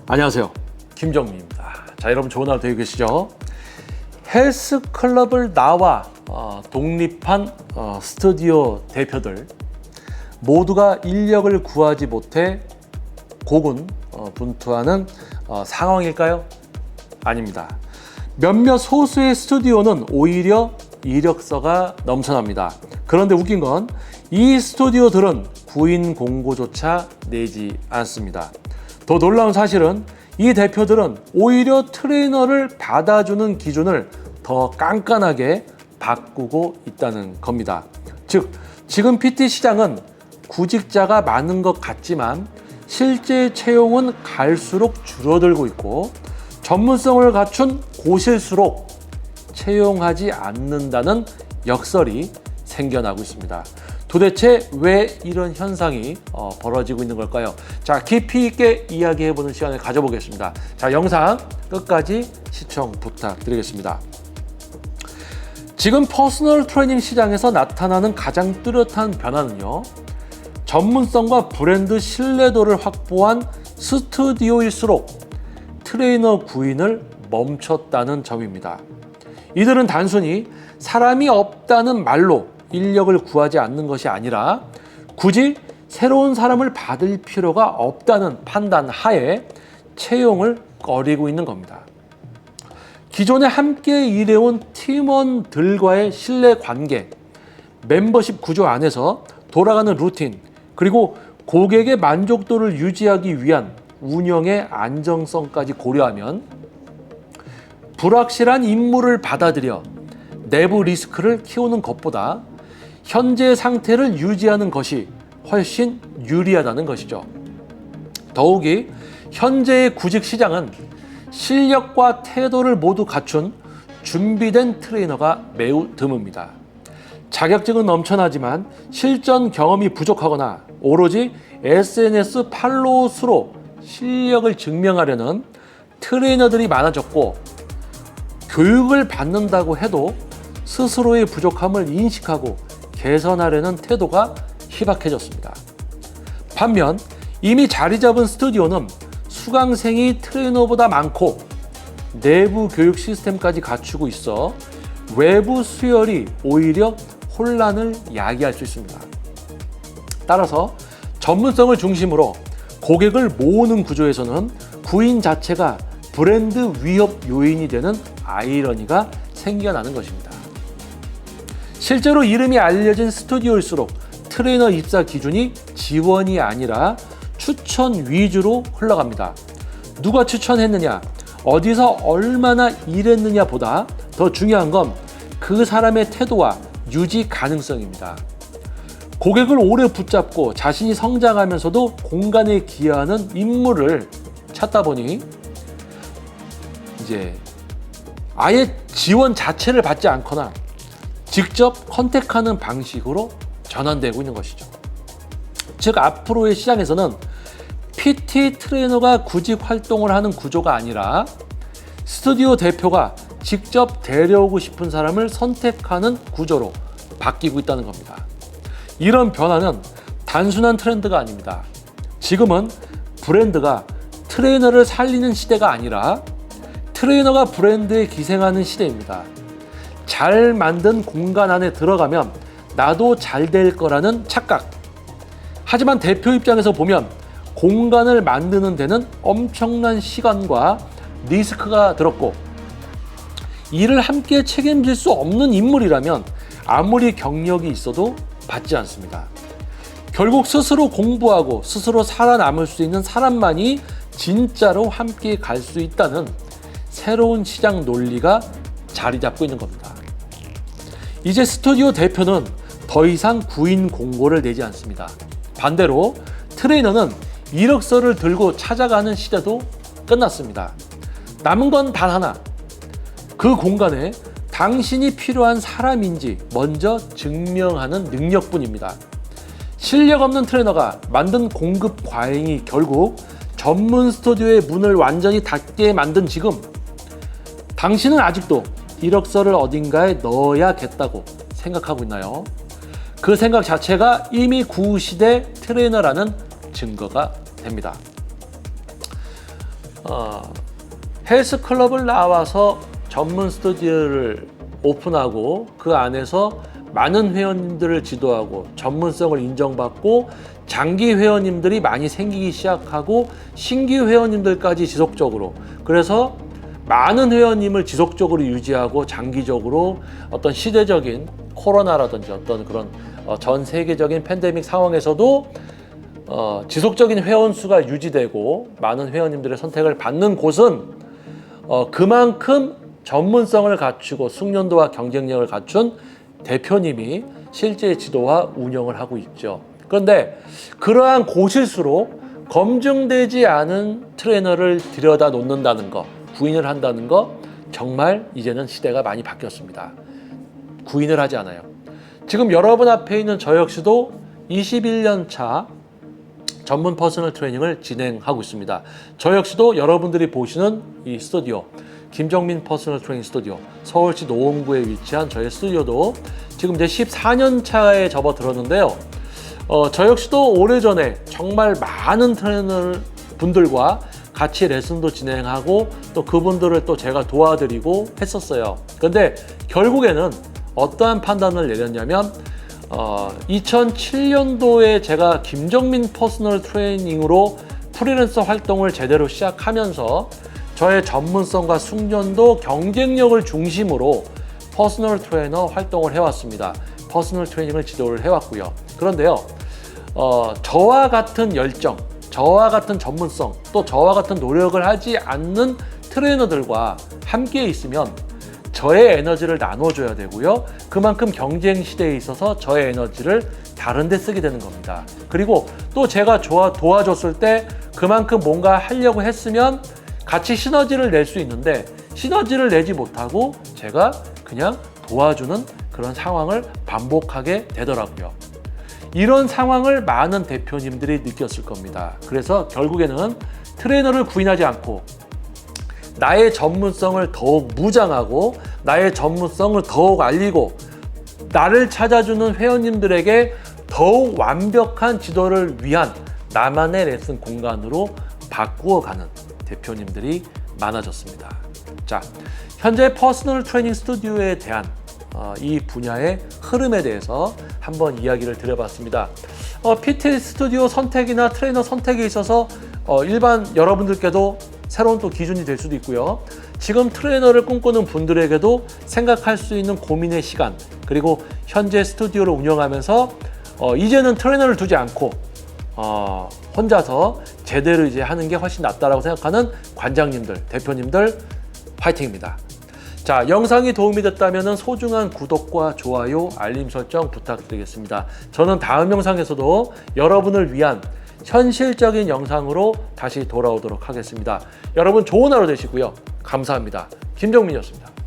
안녕하세요, 김정민입니다. 자, 여러분 좋은 하루 되고 계시죠? 헬스클럽을 나와 독립한 스튜디오 대표들 모두가 인력을 구하지 못해 고군분투하는 상황일까요? 아닙니다. 몇몇 소수의 스튜디오는 오히려 이력서가 넘쳐납니다. 그런데 웃긴 건 이 스튜디오들은 구인 공고조차 내지 않습니다. 더 놀라운 사실은 이 대표들은 오히려 트레이너를 받아주는 기준을 더 깐깐하게 바꾸고 있다는 겁니다. 즉, 지금 PT 시장은 구직자가 많은 것 같지만 실제 채용은 갈수록 줄어들고 있고 전문성을 갖춘 고실수록 채용하지 않는다는 역설이 생겨나고 있습니다. 도대체 왜 이런 현상이 벌어지고 있는 걸까요? 자, 깊이 있게 이야기해보는 시간을 가져보겠습니다. 자, 영상 끝까지 시청 부탁드리겠습니다. 지금 퍼스널 트레이닝 시장에서 나타나는 가장 뚜렷한 변화는요, 전문성과 브랜드 신뢰도를 확보한 스튜디오일수록 트레이너 구인을 멈췄다는 점입니다. 이들은 단순히 사람이 없다는 말로 인력을 구하지 않는 것이 아니라 굳이 새로운 사람을 받을 필요가 없다는 판단 하에 채용을 꺼리고 있는 겁니다. 기존에 함께 일해온 팀원들과의 신뢰관계, 멤버십 구조 안에서 돌아가는 루틴, 그리고 고객의 만족도를 유지하기 위한 운영의 안정성까지 고려하면 불확실한 임무를 받아들여 내부 리스크를 키우는 것보다 현재 상태를 유지하는 것이 훨씬 유리하다는 것이죠. 더욱이 현재의 구직 시장은 실력과 태도를 모두 갖춘 준비된 트레이너가 매우 드뭅니다. 자격증은 넘쳐나지만 실전 경험이 부족하거나 오로지 SNS 팔로우 수로 실력을 증명하려는 트레이너들이 많아졌고, 교육을 받는다고 해도 스스로의 부족함을 인식하고 개선하려는 태도가 희박해졌습니다. 반면 이미 자리 잡은 스튜디오는 수강생이 트레이너보다 많고 내부 교육 시스템까지 갖추고 있어 외부 수혈이 오히려 혼란을 야기할 수 있습니다. 따라서 전문성을 중심으로 고객을 모으는 구조에서는 구인 자체가 브랜드 위협 요인이 되는 아이러니가 생겨나는 것입니다. 실제로 이름이 알려진 스튜디오일수록 트레이너 입사 기준이 지원이 아니라 추천 위주로 흘러갑니다. 누가 추천했느냐, 어디서 얼마나 일했느냐 보다 더 중요한 건 그 사람의 태도와 유지 가능성입니다. 고객을 오래 붙잡고 자신이 성장하면서도 공간에 기여하는 인물을 찾다 보니 이제 아예 지원 자체를 받지 않거나 직접 컨택하는 방식으로 전환되고 있는 것이죠. 즉, 앞으로의 시장에서는 PT 트레이너가 구직 활동을 하는 구조가 아니라 스튜디오 대표가 직접 데려오고 싶은 사람을 선택하는 구조로 바뀌고 있다는 겁니다. 이런 변화는 단순한 트렌드가 아닙니다. 지금은 브랜드가 트레이너를 살리는 시대가 아니라 트레이너가 브랜드에 기생하는 시대입니다. 잘 만든 공간 안에 들어가면 나도 잘 될 거라는 착각. 하지만 대표 입장에서 보면 공간을 만드는 데는 엄청난 시간과 리스크가 들었고, 이를 함께 책임질 수 없는 인물이라면 아무리 경력이 있어도 받지 않습니다. 결국 스스로 공부하고 스스로 살아남을 수 있는 사람만이 진짜로 함께 갈 수 있다는 새로운 시장 논리가 자리 잡고 있는 겁니다. 이제 스튜디오 대표는 더 이상 구인 공고를 내지 않습니다. 반대로 트레이너는 이력서를 들고 찾아가는 시대도 끝났습니다. 남은 건 단 하나. 그 공간에 당신이 필요한 사람인지 먼저 증명하는 능력뿐입니다. 실력 없는 트레이너가 만든 공급 과잉이 결국 전문 스튜디오의 문을 완전히 닫게 만든 지금, 당신은 아직도 이력서를 어딘가에 넣어야겠다고 생각하고 있나요? 그 생각 자체가 이미 구시대 트레이너라는 증거가 됩니다. 헬스클럽을 나와서 전문 스튜디오를 오픈하고 그 안에서 많은 회원님들을 지도하고 전문성을 인정받고 장기 회원님들이 많이 생기기 시작하고 신규 회원님들까지 지속적으로, 그래서 많은 회원님을 지속적으로 유지하고 장기적으로 어떤 시대적인 코로나라든지 어떤 그런 전 세계적인 팬데믹 상황에서도 지속적인 회원 수가 유지되고 많은 회원님들의 선택을 받는 곳은 그만큼 전문성을 갖추고 숙련도와 경쟁력을 갖춘 대표님이 실제 지도와 운영을 하고 있죠. 그런데 그러한 곳일수록 검증되지 않은 트레이너를 들여다 놓는다는 거, 구인을 한다는 거, 정말 이제는 시대가 많이 바뀌었습니다. 구인을 하지 않아요. 지금 여러분 앞에 있는 저 역시도 21년 차 전문 퍼스널 트레이닝을 진행하고 있습니다. 저 역시도 여러분들이 보시는 이 스튜디오, 김정민 퍼스널 트레이닝 스튜디오, 서울시 노원구에 위치한 저의 스튜디오도 지금 이제 14년 차에 접어들었는데요. 저 역시도 오래전에 정말 많은 트레이너 분들과 같이 레슨도 진행하고 또 그분들을 또 제가 도와드리고 했었어요. 근데 결국에는 어떠한 판단을 내렸냐면 2007년도에 제가 김정민 퍼스널 트레이닝으로 프리랜서 활동을 제대로 시작하면서 저의 전문성과 숙련도, 경쟁력을 중심으로 퍼스널 트레이너 활동을 해왔습니다. 퍼스널 트레이닝을 지도를 해왔고요. 그런데요, 저와 같은 열정, 저와 같은 전문성, 또 저와 같은 노력을 하지 않는 트레이너들과 함께 있으면 저의 에너지를 나눠줘야 되고요. 그만큼 경쟁 시대에 있어서 저의 에너지를 다른 데 쓰게 되는 겁니다. 그리고 또 제가 도와줬을 때 그만큼 뭔가 하려고 했으면 같이 시너지를 낼 수 있는데 시너지를 내지 못하고 제가 그냥 도와주는 그런 상황을 반복하게 되더라고요. 이런 상황을 많은 대표님들이 느꼈을 겁니다. 그래서 결국에는 트레이너를 구인하지 않고 나의 전문성을 더욱 무장하고 나의 전문성을 더욱 알리고 나를 찾아주는 회원님들에게 더욱 완벽한 지도를 위한 나만의 레슨 공간으로 바꾸어가는 대표님들이 많아졌습니다. 자, 현재 퍼스널 트레이닝 스튜디오에 대한 이 분야의 흐름에 대해서 한번 이야기를 드려봤습니다. PT 스튜디오 선택이나 트레이너 선택에 있어서 일반 여러분들께도 새로운 또 기준이 될 수도 있고요. 지금 트레이너를 꿈꾸는 분들에게도 생각할 수 있는 고민의 시간, 그리고 현재 스튜디오를 운영하면서 이제는 트레이너를 두지 않고 혼자서 제대로 이제 하는 게 훨씬 낫다라고 생각하는 관장님들, 대표님들 화이팅입니다. 자, 영상이 도움이 됐다면 소중한 구독과 좋아요, 알림 설정 부탁드리겠습니다. 저는 다음 영상에서도 여러분을 위한 현실적인 영상으로 다시 돌아오도록 하겠습니다. 여러분 좋은 하루 되시고요. 감사합니다. 김정민이었습니다.